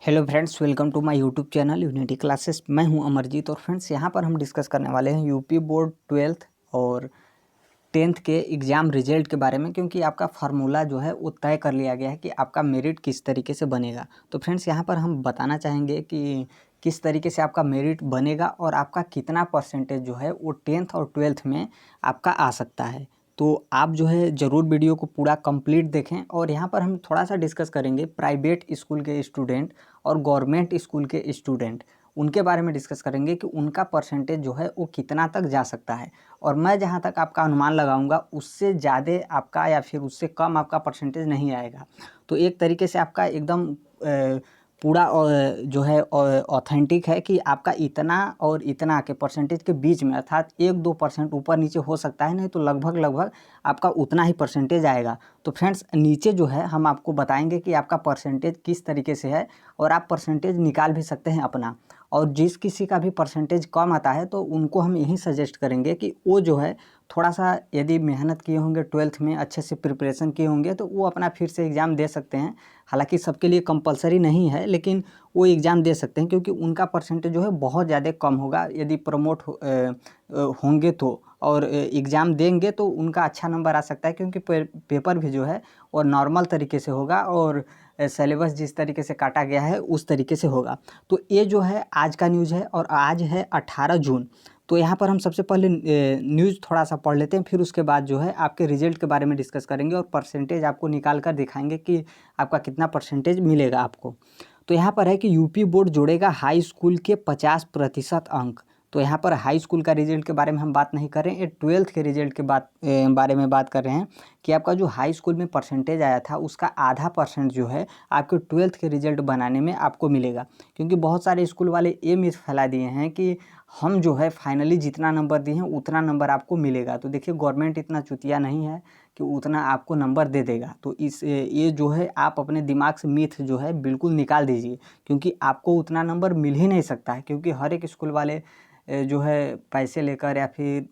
Hello friends, welcome to my YouTube channel unity classes. मैं हूं अमरजीत और फ्रेंड्स यहाँ पर हम डिस्कस करने वाले हैं यूपी बोर्ड 12th और 10th के एग्ज़ाम रिजल्ट के बारे में, क्योंकि आपका फार्मूला जो है वो तय कर लिया गया है कि आपका मेरिट किस तरीके से बनेगा। तो फ्रेंड्स यहाँ पर हम बताना चाहेंगे कि किस तरीके से आपका मेरिट बनेगा और आपका कितना परसेंटेज जो है वो 10th और 12th में आपका आ सकता है। तो आप जो है ज़रूर वीडियो को पूरा कंप्लीट देखें। और यहाँ पर हम थोड़ा सा डिस्कस करेंगे प्राइवेट स्कूल के स्टूडेंट और गवर्नमेंट स्कूल के स्टूडेंट, उनके बारे में डिस्कस करेंगे कि उनका परसेंटेज जो है वो कितना तक जा सकता है। और मैं जहाँ तक आपका अनुमान लगाऊंगा उससे ज़्यादा आपका या फिर उससे कम आपका परसेंटेज नहीं आएगा। तो एक तरीके से आपका एकदम पूरा जो है ऑथेंटिक है कि आपका इतना और इतना के परसेंटेज के बीच में, अर्थात 1-2% ऊपर नीचे हो सकता है, नहीं तो लगभग लगभग आपका उतना ही परसेंटेज आएगा। तो फ्रेंड्स नीचे जो है हम आपको बताएंगे कि आपका परसेंटेज किस तरीके से है और आप परसेंटेज निकाल भी सकते हैं अपना। और जिस किसी का भी परसेंटेज कम आता है तो उनको हम यही सजेस्ट करेंगे कि वो जो है थोड़ा सा, यदि मेहनत किए होंगे 12th में, अच्छे से प्रिपरेशन किए होंगे, तो वो अपना फिर से एग्ज़ाम दे सकते हैं। हालांकि सबके लिए कंपलसरी नहीं है, लेकिन वो एग्ज़ाम दे सकते हैं क्योंकि उनका परसेंटेज जो है बहुत ज़्यादा कम होगा। यदि प्रमोट होंगे तो और एग्ज़ाम देंगे तो उनका अच्छा नंबर आ सकता है, क्योंकि पेपर भी जो है और नॉर्मल तरीके से होगा और सिलेबस जिस तरीके से काटा गया है उस तरीके से होगा। तो ये जो है आज का न्यूज़ है और आज है 18 जून। तो यहाँ पर हम सबसे पहले न्यूज़ थोड़ा सा पढ़ लेते हैं, फिर उसके बाद जो है आपके रिजल्ट के बारे में डिस्कस करेंगे और परसेंटेज आपको निकाल कर दिखाएंगे कि आपका कितना परसेंटेज मिलेगा आपको। तो यहाँ पर है कि यूपी बोर्ड जोड़ेगा हाई स्कूल के 50% अंक। तो यहाँ पर हाई स्कूल का रिजल्ट के बारे में हम बात नहीं कर रहे हैं, ये 12th के रिजल्ट के बारे में बात कर रहे हैं कि आपका जो हाई स्कूल में परसेंटेज आया था उसका आधा परसेंट जो है आपके 12th के रिजल्ट बनाने में आपको मिलेगा। क्योंकि बहुत सारे स्कूल वाले ये मिथ फैला दिए हैं कि हम जो है फाइनली जितना नंबर दिए हैं उतना नंबर आपको मिलेगा। तो देखिए, गवर्नमेंट इतना चुतिया नहीं है कि उतना आपको नंबर दे देगा। तो ये जो है आप अपने दिमाग से मिथ जो है बिल्कुल निकाल दीजिए, क्योंकि आपको उतना नंबर मिल ही नहीं सकता है। क्योंकि हर एक स्कूल वाले जो है पैसे लेकर या फिर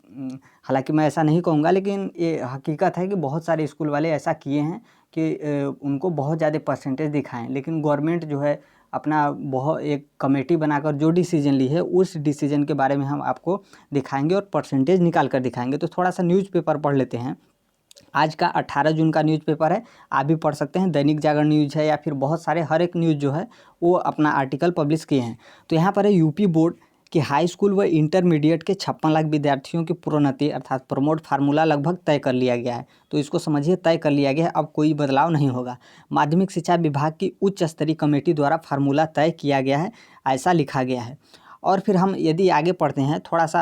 हालांकि मैं ऐसा नहीं कहूँगा, लेकिन ये हकीकत है कि बहुत सारे स्कूल वाले ऐसा किए हैं कि उनको बहुत ज़्यादा परसेंटेज दिखाएं, लेकिन गवर्नमेंट जो है अपना बहुत एक कमेटी बनाकर जो डिसीजन ली है उस डिसीजन के बारे में हम आपको दिखाएंगे और परसेंटेज निकाल कर दिखाएंगे। तो थोड़ा सा न्यूज़पेपर पढ़ लेते हैं। आज का 18 जून का न्यूज़पेपर है, आप भी पढ़ सकते हैं। दैनिक जागरण न्यूज़ है या फिर बहुत सारे, हर एक न्यूज़ जो है वो अपना आर्टिकल पब्लिश किए हैं। तो यहाँ पर है यूपी बोर्ड कि हाई स्कूल व इंटरमीडिएट के 56 लाख विद्यार्थियों की प्रोन्नति अर्थात प्रमोट फार्मूला लगभग तय कर लिया गया है। तो इसको समझिए, तय कर लिया गया है, अब कोई बदलाव नहीं होगा। माध्यमिक शिक्षा विभाग की उच्च स्तरीय कमेटी द्वारा फार्मूला तय किया गया है, ऐसा लिखा गया है। और फिर हम यदि आगे पढ़ते हैं थोड़ा सा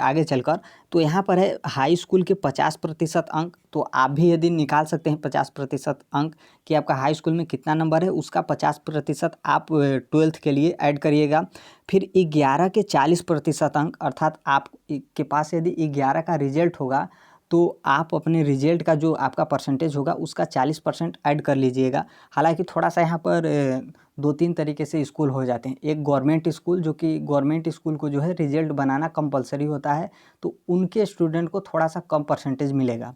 आगे चलकर, तो यहाँ पर है हाई स्कूल के 50% अंक। तो आप भी यदि निकाल सकते हैं 50% अंक कि आपका हाई स्कूल में कितना नंबर है, उसका 50% आप 12th के लिए ऐड करिएगा। फिर 11 के 40% अंक, अर्थात आप के पास यदि 11 का रिजल्ट होगा तो आप अपने रिजल्ट का जो आपका परसेंटेज होगा उसका 40% ऐड कर लीजिएगा। हालांकि थोड़ा सा यहाँ पर 2-3 तरीके से स्कूल हो जाते हैं। एक गवर्नमेंट स्कूल, जो कि गवर्नमेंट स्कूल को जो है रिजल्ट बनाना कंपलसरी होता है, तो उनके स्टूडेंट को थोड़ा सा कम परसेंटेज मिलेगा।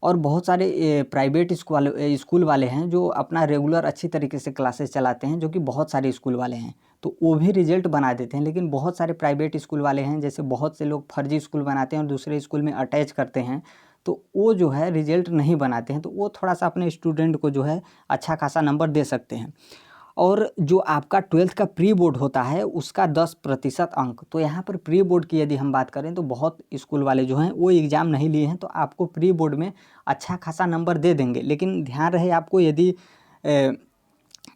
और बहुत सारे प्राइवेट स्कूल वाले हैं जो अपना रेगुलर अच्छी तरीके से क्लासेस चलाते हैं, जो कि बहुत सारे स्कूल वाले हैं, तो वो भी रिजल्ट बना देते हैं। लेकिन बहुत सारे प्राइवेट स्कूल वाले हैं, जैसे बहुत से लोग फर्जी स्कूल बनाते हैं और दूसरे स्कूल में अटैच करते हैं, तो वो जो है रिजल्ट नहीं बनाते हैं। तो वो थोड़ा सा अपने स्टूडेंट को जो है अच्छा खासा नंबर दे सकते हैं। और जो आपका 12th का प्री बोर्ड होता है उसका 10% अंक। तो यहाँ पर प्री बोर्ड की यदि हम बात करें तो बहुत स्कूल वाले जो हैं वो एग्ज़ाम नहीं लिए हैं, तो आपको प्री बोर्ड में अच्छा खासा नंबर दे देंगे। लेकिन ध्यान रहे, आपको यदि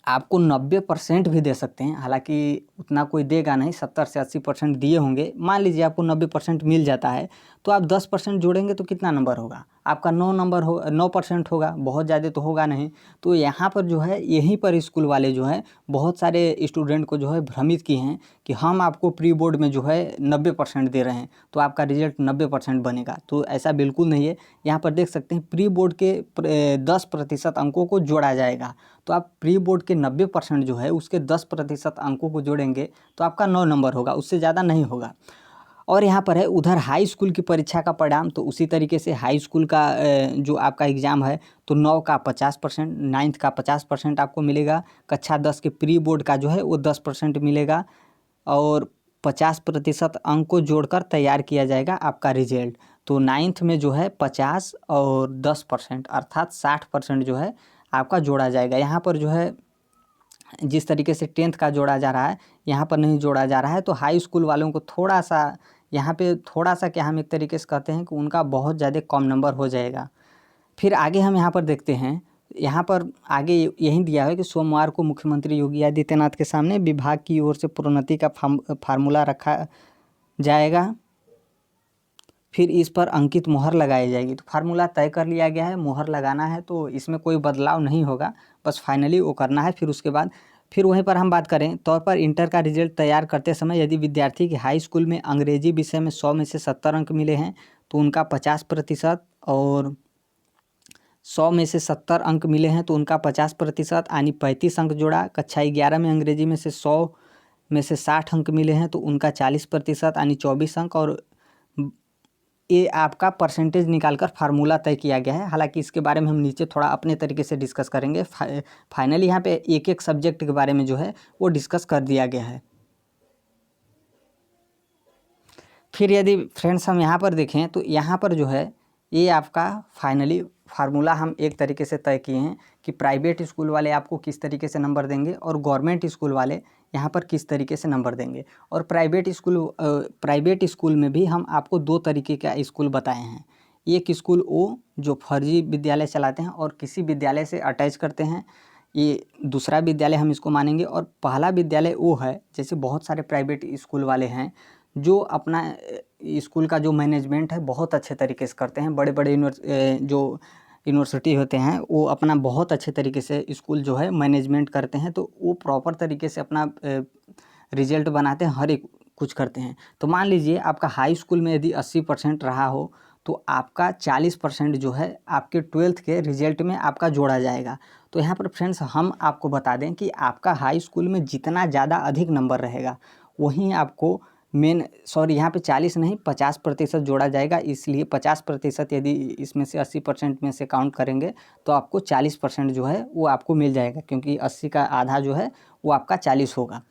आपको 90% भी दे सकते हैं। हालांकि उतना कोई देगा नहीं, 70 से 80% दिए होंगे। मान लीजिए आपको 90% मिल जाता है, तो आप 10% जोड़ेंगे तो कितना नंबर होगा आपका? 9% होगा, बहुत ज़्यादा तो होगा नहीं। तो यहाँ पर जो है यहीं पर स्कूल वाले जो हैं बहुत सारे स्टूडेंट को जो है भ्रमित किए हैं कि हम आपको प्री बोर्ड में जो है 90% दे रहे हैं तो आपका रिजल्ट 90% बनेगा। तो ऐसा बिल्कुल नहीं है। यहाँ पर देख सकते हैं प्री बोर्ड के 10% अंकों को जोड़ा जाएगा। तो आप प्री बोर्ड के 90% जो है उसके 10% अंकों को जोड़ेंगे तो आपका 9 नंबर होगा, उससे ज़्यादा नहीं होगा। और यहाँ पर है उधर हाई स्कूल की परीक्षा का परिणाम, तो उसी तरीके से हाई स्कूल का जो आपका एग्ज़ाम है तो 9 का 50%, 9th का 50% आपको मिलेगा। कक्षा 10 के प्री बोर्ड का जो है वो 10% मिलेगा और 50% अंक को जोड़कर तैयार किया जाएगा आपका रिजल्ट। तो 9th में जो है 50 और 10% अर्थात 60% जो है आपका जोड़ा जाएगा। यहाँ पर जो है जिस तरीके से 10th का जोड़ा जा रहा है यहाँ पर नहीं जोड़ा जा रहा है, तो हाई स्कूल वालों को थोड़ा सा यहाँ पे थोड़ा सा क्या हम एक तरीके से कहते हैं कि उनका बहुत ज़्यादा कम नंबर हो जाएगा। फिर आगे हम यहाँ पर देखते हैं, यहाँ पर आगे यही दिया है कि सोमवार को मुख्यमंत्री योगी आदित्यनाथ के सामने विभाग की ओर से प्रोन्नति का फार्मूला रखा जाएगा, फिर इस पर अंकित मोहर लगाई जाएगी। तो फार्मूला तय कर लिया गया है, मोहर लगाना है, तो इसमें कोई बदलाव नहीं होगा, बस फाइनली वो करना है। फिर उसके बाद फिर वहीं पर हम बात करें तौर पर इंटर का रिजल्ट तैयार करते समय यदि विद्यार्थी की हाई स्कूल में अंग्रेजी विषय में 100 में से 70 अंक मिले हैं तो उनका 50%, और 100 में से 70 अंक मिले हैं तो उनका 50% यानी 35 अंक जोड़ा। कक्षा 11 में अंग्रेजी में से 100 में से 60 अंक मिले हैं तो उनका 40% यानी 24 अंक, और ये आपका परसेंटेज निकालकर फार्मूला तय किया गया है। हालांकि इसके बारे में हम नीचे थोड़ा अपने तरीके से डिस्कस करेंगे। फाइनली यहाँ पे एक एक सब्जेक्ट के बारे में जो है वो डिस्कस कर दिया गया है। फिर यदि फ्रेंड्स हम यहाँ पर देखें तो यहाँ पर जो है ये आपका फाइनली फार्मूला हम एक तरीके से तय किए हैं कि प्राइवेट स्कूल वाले आपको किस तरीके से नंबर देंगे और गवर्नमेंट स्कूल वाले यहाँ पर किस तरीके से नंबर देंगे। और प्राइवेट स्कूल में भी हम आपको 2 तरीके का स्कूल बताए हैं। एक स्कूल वो जो फर्जी विद्यालय चलाते हैं और किसी विद्यालय से अटैच करते हैं, ये दूसरा विद्यालय हम इसको मानेंगे। और पहला विद्यालय वो है जैसे बहुत सारे प्राइवेट स्कूल वाले हैं जो अपना स्कूल का जो मैनेजमेंट है बहुत अच्छे तरीके से करते हैं। बड़े बड़े जो यूनिवर्सिटी होते हैं वो अपना बहुत अच्छे तरीके से स्कूल जो है मैनेजमेंट करते हैं, तो वो प्रॉपर तरीके से अपना रिजल्ट बनाते हैं, हर एक कुछ करते हैं। तो मान लीजिए आपका हाई स्कूल में यदि 80% रहा हो तो आपका 40% जो है आपके 12th के रिजल्ट में आपका जोड़ा जाएगा। तो यहाँ पर फ्रेंड्स हम आपको बता दें कि आपका हाई स्कूल में जितना ज़्यादा अधिक नंबर रहेगा वहीं आपको यहाँ पे 40 नहीं 50% जोड़ा जाएगा। इसलिए 50% यदि इसमें से 80% में से काउंट करेंगे तो आपको 40% जो है वो आपको मिल जाएगा, क्योंकि 80 का आधा जो है वो आपका 40 होगा।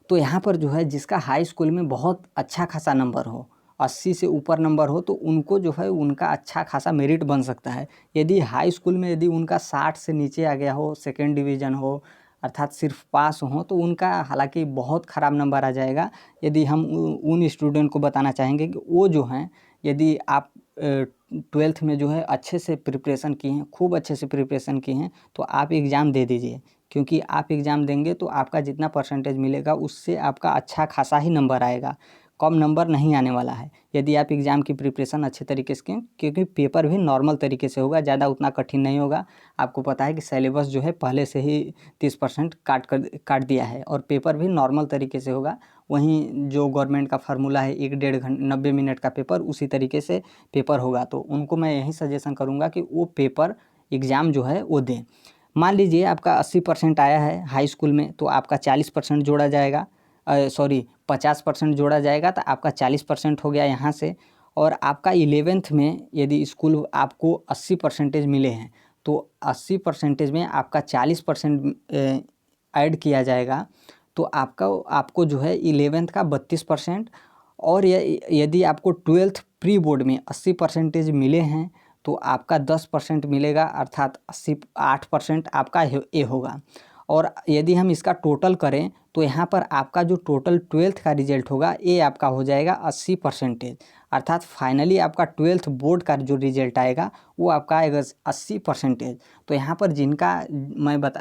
तो यहाँ पर जो है जिसका हाई स्कूल में बहुत अच्छा खासा नंबर हो, 80 से ऊपर नंबर हो, तो उनको जो है उनका अच्छा खासा मेरिट बन सकता है। यदि हाई स्कूल में यदि उनका 60 से नीचे आ गया हो, सेकेंड डिवीज़न हो अर्थात सिर्फ पास हो, तो उनका हालांकि बहुत ख़राब नंबर आ जाएगा। यदि हम उन स्टूडेंट को बताना चाहेंगे कि वो जो हैं यदि आप 12th में जो है अच्छे से प्रिपरेशन किए हैं, खूब अच्छे से प्रिपरेशन किए हैं, तो आप एग्ज़ाम दे दीजिए, क्योंकि आप एग्ज़ाम देंगे तो आपका जितना परसेंटेज मिलेगा उससे आपका अच्छा खासा ही नंबर आएगा, कम नंबर नहीं आने वाला है यदि आप एग्ज़ाम की प्रिपरेशन अच्छे तरीके से करें, क्योंकि पेपर भी नॉर्मल तरीके से होगा, ज़्यादा उतना कठिन नहीं होगा। आपको पता है कि सिलेबस जो है पहले से ही 30% काट दिया है और पेपर भी नॉर्मल तरीके से होगा। वहीं जो गवर्नमेंट का फार्मूला है 1-1.5 मिनट का पेपर, उसी तरीके से पेपर होगा। तो उनको मैं यही सजेशन करूँगा कि वो पेपर एग्ज़ाम जो है वो दें। मान लीजिए आपका 80% आया है हाई स्कूल में तो आपका 40% जोड़ा जाएगा, 50% जोड़ा जाएगा, तो आपका 40% हो गया यहाँ से। और आपका 11th में यदि स्कूल आपको 80% मिले हैं तो 80% में आपका 40% ऐड किया जाएगा, तो आपको जो है 11th का 32%। और यदि आपको 12th प्री बोर्ड में 80% मिले हैं तो आपका 10% मिलेगा, अर्थात 8% आपका ए होगा। और यदि हम इसका टोटल करें तो यहाँ पर आपका जो टोटल 12th का रिजल्ट होगा ये आपका हो जाएगा 80%, अर्थात फाइनली आपका 12th बोर्ड का जो रिजल्ट आएगा वो आपका आएगा 80%। तो यहाँ पर जिनका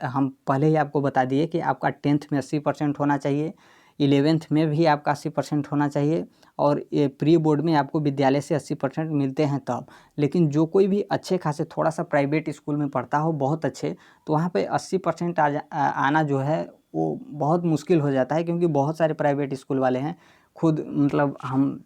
हम पहले ही आपको बता दिए कि आपका 10th में 80% होना चाहिए, 11th में भी आपका 80% होना चाहिए, और ये प्री बोर्ड में आपको विद्यालय से 80% मिलते हैं तब। लेकिन जो कोई भी अच्छे खासे थोड़ा सा प्राइवेट स्कूल में पढ़ता हो बहुत अच्छे, तो वहाँ पे 80% आना जो है वो बहुत मुश्किल हो जाता है, क्योंकि बहुत सारे प्राइवेट स्कूल वाले हैं खुद मतलब हम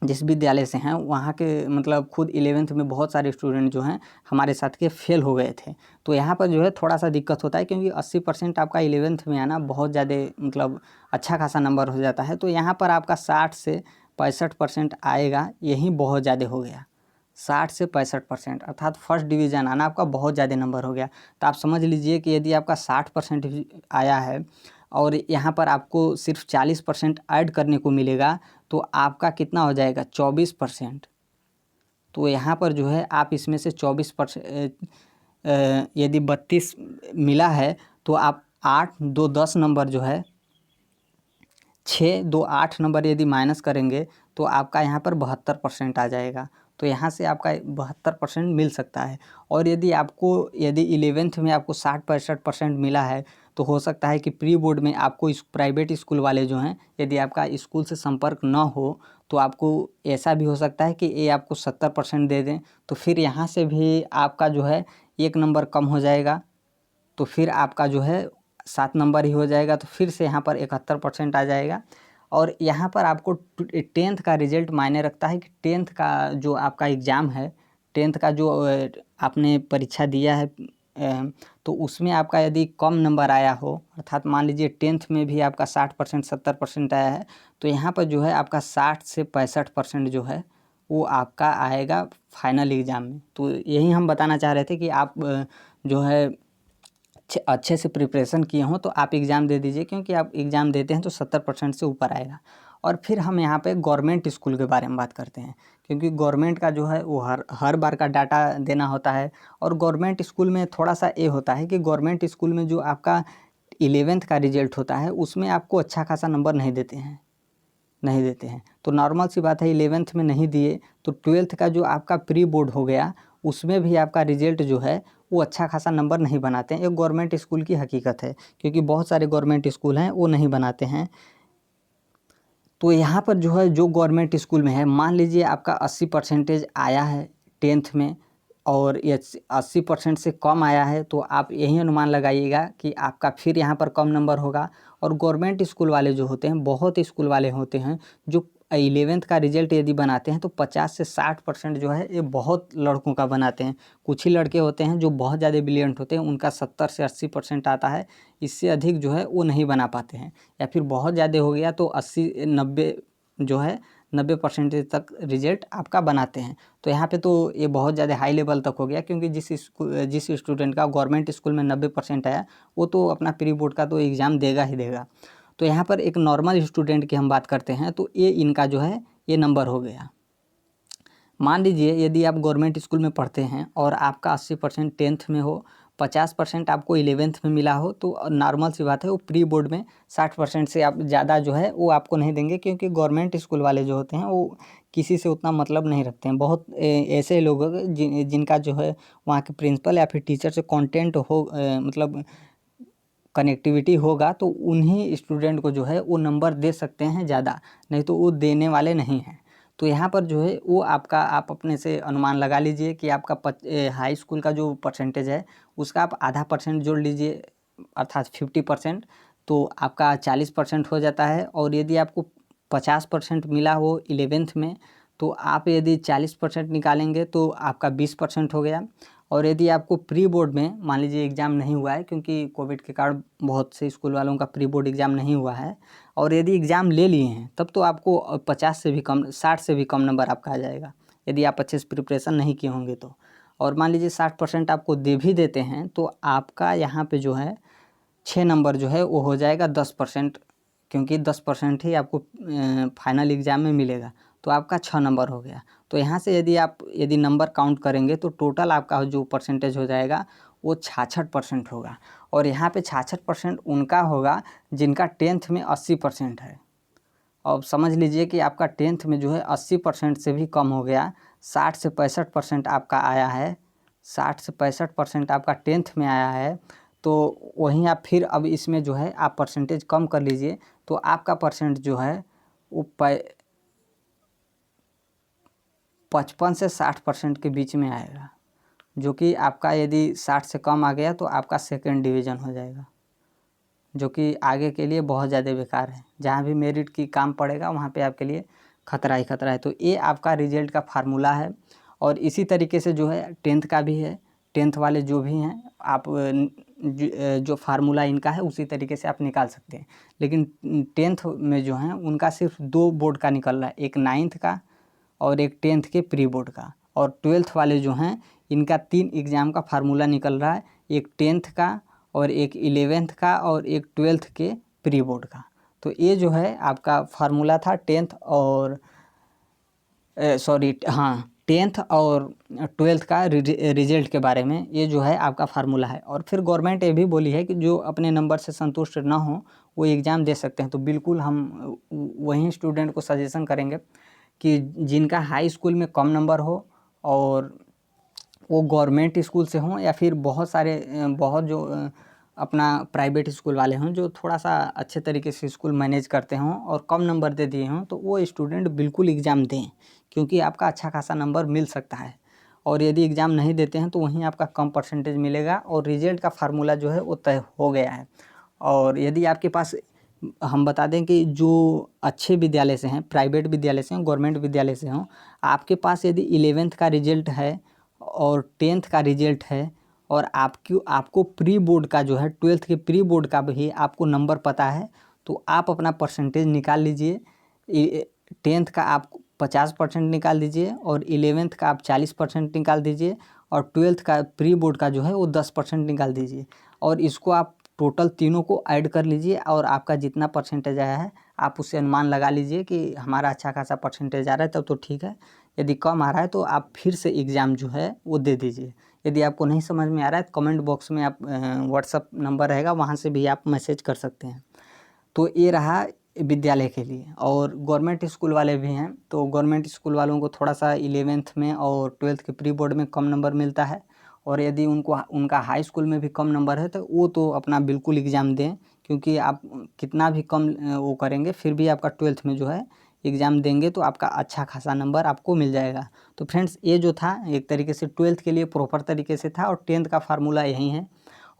जिस विद्यालय से हैं वहाँ के मतलब खुद 11th में बहुत सारे स्टूडेंट जो हैं हमारे साथ के फेल हो गए थे। तो यहाँ पर जो है थोड़ा सा दिक्कत होता है, क्योंकि 80% आपका 11th में आना बहुत ज़्यादा मतलब अच्छा खासा नंबर हो जाता है। तो यहाँ पर आपका 60 से 65% आएगा, यही बहुत ज़्यादा हो गया। 60 से 65% अर्थात फर्स्ट डिवीज़न आना आपका बहुत ज़्यादा नंबर हो गया। तो आप समझ लीजिए कि यदि आपका 60% आया है और यहाँ पर आपको सिर्फ 40% ऐड करने को मिलेगा, तो आपका कितना हो जाएगा 24%। तो यहाँ पर जो है आप इसमें से 24% यदि 32 मिला है तो आप 8 2 10 नंबर जो है 6 2 8 नंबर यदि माइनस करेंगे तो आपका यहाँ पर 72% आ जाएगा। तो यहाँ से आपका 72% मिल सकता है। और यदि 11th में आपको 60-65% मिला है तो हो सकता है कि प्री बोर्ड में आपको इस प्राइवेट स्कूल वाले जो हैं, यदि आपका स्कूल से संपर्क ना हो तो आपको ऐसा भी हो सकता है कि ये आपको 70% दे दें। तो फिर यहाँ से भी आपका जो है 1 नंबर कम हो जाएगा, तो फिर आपका जो है 7 नंबर ही हो जाएगा। तो फिर से यहाँ पर 71% आ जाएगा। और यहाँ पर आपको 10th का रिजल्ट मायने रखता है कि 10th का जो आपका एग्ज़ाम है, 10th का जो आपने परीक्षा दिया है, तो उसमें आपका यदि कम नंबर आया हो, अर्थात मान लीजिए 10th में भी आपका 60% 70% आया है, तो यहाँ पर जो है आपका 60 से 65% जो है वो आपका आएगा फाइनल एग्ज़ाम में। तो यही हम बताना चाह रहे थे कि आप जो है अच्छे से प्रिपरेशन किए हों तो आप एग्ज़ाम दे दीजिए, क्योंकि आप एग्ज़ाम देते हैं तो 70% से ऊपर आएगा। और फिर हम यहाँ पे गवर्नमेंट स्कूल के बारे में बात करते हैं, क्योंकि गवर्नमेंट का जो है वो हर बार का डाटा देना होता है। और गवर्नमेंट स्कूल में थोड़ा सा ये होता है कि गवर्नमेंट स्कूल में जो आपका 11th का रिजल्ट होता है उसमें आपको अच्छा खासा नंबर नहीं देते हैं। तो नॉर्मल सी बात है, 11th में नहीं दिए तो 12th का जो आपका प्री बोर्ड हो गया उसमें भी आपका रिजल्ट जो है वो अच्छा खासा नंबर नहीं बनाते हैं। एक गवर्नमेंट स्कूल की हकीकत है, क्योंकि बहुत सारे गवर्नमेंट स्कूल हैं वो नहीं बनाते हैं। तो यहाँ पर जो है जो गवर्नमेंट स्कूल में है, मान लीजिए आपका 80% आया है 10th में और ये 80% से कम आया है, तो आप यही अनुमान लगाइएगा कि आपका फिर यहाँ पर कम नंबर होगा। और गवर्नमेंट स्कूल वाले जो होते हैं, बहुत स्कूल वाले होते हैं जो 11th का रिजल्ट यदि बनाते हैं तो 50 से 60% जो है ये बहुत लड़कों का बनाते हैं। कुछ ही लड़के होते हैं जो बहुत ज़्यादा ब्रिलियंट होते हैं, उनका 70 से 80% आता है, इससे अधिक जो है वो नहीं बना पाते हैं। या फिर बहुत ज़्यादा हो गया तो 80-90 जो है 90% तक रिजल्ट आपका बनाते हैं। तो यहाँ पे तो ये बहुत ज़्यादा हाई लेवल तक हो गया, क्योंकि जिस स्टूडेंट का गवर्नमेंट स्कूल में 90% आया वो तो अपना प्री बोर्ड का तो एग्ज़ाम देगा ही देगा। तो यहाँ पर एक नॉर्मल स्टूडेंट की हम बात करते हैं, तो ये इनका जो है ये नंबर हो गया। मान लीजिए यदि आप गवर्नमेंट स्कूल में पढ़ते हैं और आपका 80% 10th में हो, 50% आपको 11th में मिला हो, तो नॉर्मल सी बात है वो प्री बोर्ड में 60% से आप ज़्यादा जो है वो आपको नहीं देंगे, क्योंकि गवर्नमेंट स्कूल वाले जो होते हैं वो किसी से उतना मतलब नहीं रखते हैं। बहुत ऐसे लोग जिनका जो है वहाँ के प्रिंसिपल या फिर टीचर से कॉन्टेंट हो, मतलब कनेक्टिविटी होगा, तो उन्हीं स्टूडेंट को जो है वो नंबर दे सकते हैं ज़्यादा, नहीं तो वो देने वाले नहीं हैं। तो यहाँ पर जो है वो आपका आप अपने से अनुमान लगा लीजिए कि आपका हाई स्कूल का जो परसेंटेज है उसका आप आधा % जोड़ लीजिए, अर्थात 50%, तो आपका 40% हो जाता है। और यदि आपको 50% मिला हो 11th में, तो आप यदि 40% निकालेंगे तो आपका 20% हो गया। और यदि आपको प्री बोर्ड में मान लीजिए एग्ज़ाम नहीं हुआ है, क्योंकि कोविड के कारण बहुत से स्कूल वालों का प्री बोर्ड एग्ज़ाम नहीं हुआ है, और यदि एग्ज़ाम ले लिए हैं तब तो आपको 50 से भी कम 60 से भी कम नंबर आपका आ जाएगा, यदि आप अच्छे से प्रिपरेशन नहीं किए होंगे तो। और मान लीजिए 60% आपको दे भी देते हैं तो आपका यहाँ पे जो है 6 नंबर जो है वो हो जाएगा 10%, क्योंकि 10% ही आपको फाइनल एग्ज़ाम में मिलेगा, तो आपका 6 नंबर हो गया। तो यहाँ से यदि नंबर काउंट करेंगे तो टोटल आपका जो परसेंटेज हो जाएगा वो 66% होगा। और यहाँ पे 66% उनका होगा जिनका 10th में 80% है। अब समझ लीजिए कि आपका 10th में जो है 80% से भी कम हो गया, 60 से 65% आपका आया है, 60 से 65% आपका 10th में आया है। तो वहीं आप फिर अब इसमें जो है आप परसेंटेज कम कर लीजिए, तो आपका परसेंट जो है वो 55 से 60% के बीच में आएगा, जो कि आपका यदि 60 से कम आ गया तो आपका सेकंड डिवीज़न हो जाएगा, जो कि आगे के लिए बहुत ज़्यादा बेकार है। जहाँ भी मेरिट की काम पड़ेगा वहाँ पे आपके लिए खतरा ही खतरा है। तो ये आपका रिजल्ट का फार्मूला है। और इसी तरीके से जो है 10th का भी है। टेंथ वाले जो भी हैं आप जो फार्मूला इनका है उसी तरीके से आप निकाल सकते हैं। लेकिन टेंथ में जो हैं उनका सिर्फ 2 बोर्ड का निकल रहा है, एक 9th का और एक 10th के प्री बोर्ड का। और 12th वाले जो हैं इनका 3 एग्ज़ाम का फार्मूला निकल रहा है, एक 10th का और एक 11th का और एक 12th के प्री बोर्ड का। तो ये जो है आपका फार्मूला था 10th और 10th और 12th का रिजल्ट के बारे में। ये जो है आपका फार्मूला है। और फिर गवर्नमेंट ये भी बोली है कि जो अपने नंबर से संतुष्ट ना हो वो एग्ज़ाम दे सकते हैं। तो बिल्कुल हम वहीं स्टूडेंट को सजेशन करेंगे कि जिनका हाई स्कूल में कम नंबर हो और वो गवर्नमेंट स्कूल से हों या फिर बहुत जो अपना प्राइवेट स्कूल वाले हों जो थोड़ा सा अच्छे तरीके से स्कूल मैनेज करते हों और कम नंबर दे दिए हों, तो वो स्टूडेंट बिल्कुल एग्ज़ाम दें, क्योंकि आपका अच्छा खासा नंबर मिल सकता है। और यदि एग्ज़ाम नहीं देते हैं तो वहीं आपका कम परसेंटेज मिलेगा और रिजल्ट का फार्मूला जो है वो तय हो गया है। और यदि आपके पास, हम बता दें कि जो अच्छे विद्यालय से हैं, प्राइवेट विद्यालय से हों, गवर्नमेंट विद्यालय से हों, आपके पास यदि 11th का रिजल्ट है और 10th का रिजल्ट है और आपको प्री बोर्ड का जो है 12th के प्री बोर्ड का भी आपको नंबर पता है, तो आप अपना परसेंटेज निकाल लीजिए। 10th का आप 50% निकाल दीजिए और 11th का आप 40% निकाल दीजिए और 12th का प्री बोर्ड का जो है वो 10% निकाल दीजिए। और इसको आप टोटल तीनों को ऐड कर लीजिए और आपका जितना परसेंटेज आया है आप उससे अनुमान लगा लीजिए कि हमारा अच्छा खासा परसेंटेज आ रहा है तब तो ठीक है। यदि कम आ रहा है तो आप फिर से एग्ज़ाम जो है वो दे दीजिए। यदि आपको नहीं समझ में आ रहा है तो कमेंट बॉक्स में आप व्हाट्सअप नंबर रहेगा, वहाँ से भी आप मैसेज कर सकते हैं। तो ये रहा विद्यालय के लिए। और गवर्नमेंट स्कूल वाले भी हैं, तो गवर्नमेंट स्कूल वालों को थोड़ा सा 11th में और 12th के प्री बोर्ड में कम नंबर मिलता है। और यदि उनका हाई स्कूल में भी कम नंबर है तो वो तो अपना बिल्कुल एग्ज़ाम दें, क्योंकि आप कितना भी कम वो करेंगे फिर भी आपका 12th में जो है एग्ज़ाम देंगे तो आपका अच्छा खासा नंबर आपको मिल जाएगा। तो फ्रेंड्स ये जो था एक तरीके से 12th के लिए प्रॉपर तरीके से था और 10th का फार्मूला यही है।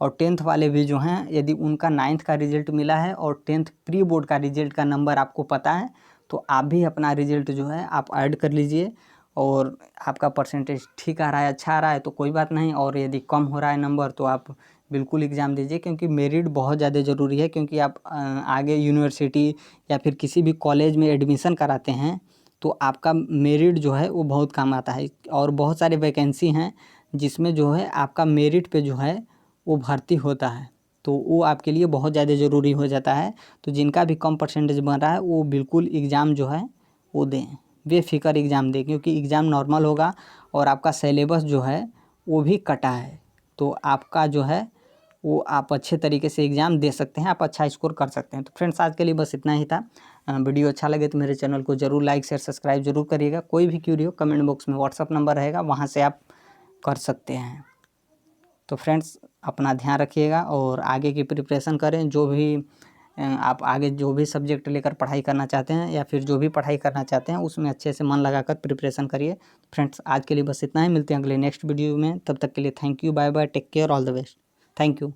और 10th वाले भी जो हैं यदि उनका 9th का रिज़ल्ट मिला है और 10th प्री बोर्ड का रिज़ल्ट का नंबर आपको पता है तो आप भी अपना रिज़ल्ट जो है आप ऐड कर लीजिए। और आपका परसेंटेज ठीक आ रहा है, अच्छा आ रहा है तो कोई बात नहीं, और यदि कम हो रहा है नंबर तो आप बिल्कुल एग्ज़ाम दीजिए, क्योंकि मेरिट बहुत ज़्यादा ज़रूरी है। क्योंकि आप आगे यूनिवर्सिटी या फिर किसी भी कॉलेज में एडमिशन कराते हैं तो आपका मेरिट जो है वो बहुत काम आता है। और बहुत सारे वैकेंसी हैं जिसमें जो है आपका मेरिट पे जो है वो भर्ती होता है, तो वो आपके लिए बहुत ज़्यादा ज़रूरी हो जाता है। तो जिनका भी कम परसेंटेज बन रहा है वो बिल्कुल एग्ज़ाम जो है वो दें, बेफिक्र एग्ज़ाम दें, क्योंकि एग्ज़ाम नॉर्मल होगा और आपका सिलेबस जो है वो भी कटा है। तो आपका जो है वो आप अच्छे तरीके से एग्ज़ाम दे सकते हैं, आप अच्छा स्कोर कर सकते हैं। तो फ्रेंड्स आज के लिए बस इतना ही था। वीडियो अच्छा लगे तो मेरे चैनल को ज़रूर लाइक शेयर सब्सक्राइब ज़रूर करिएगा। कोई भी क्यूरी हो कमेंट बॉक्स में व्हाट्सअप नंबर रहेगा, वहाँ से आप कर सकते हैं। तो फ्रेंड्स अपना ध्यान रखिएगा और आगे की प्रिपरेशन करें। जो भी आप आगे जो भी सब्जेक्ट लेकर पढ़ाई करना चाहते हैं या फिर जो भी पढ़ाई करना चाहते हैं उसमें अच्छे से मन लगाकर प्रिपरेशन करिए। फ्रेंड्स आज के लिए बस इतना ही, मिलते हैं अगले नेक्स्ट वीडियो में। तब तक के लिए thank you, bye bye, take care, all the best, thank you.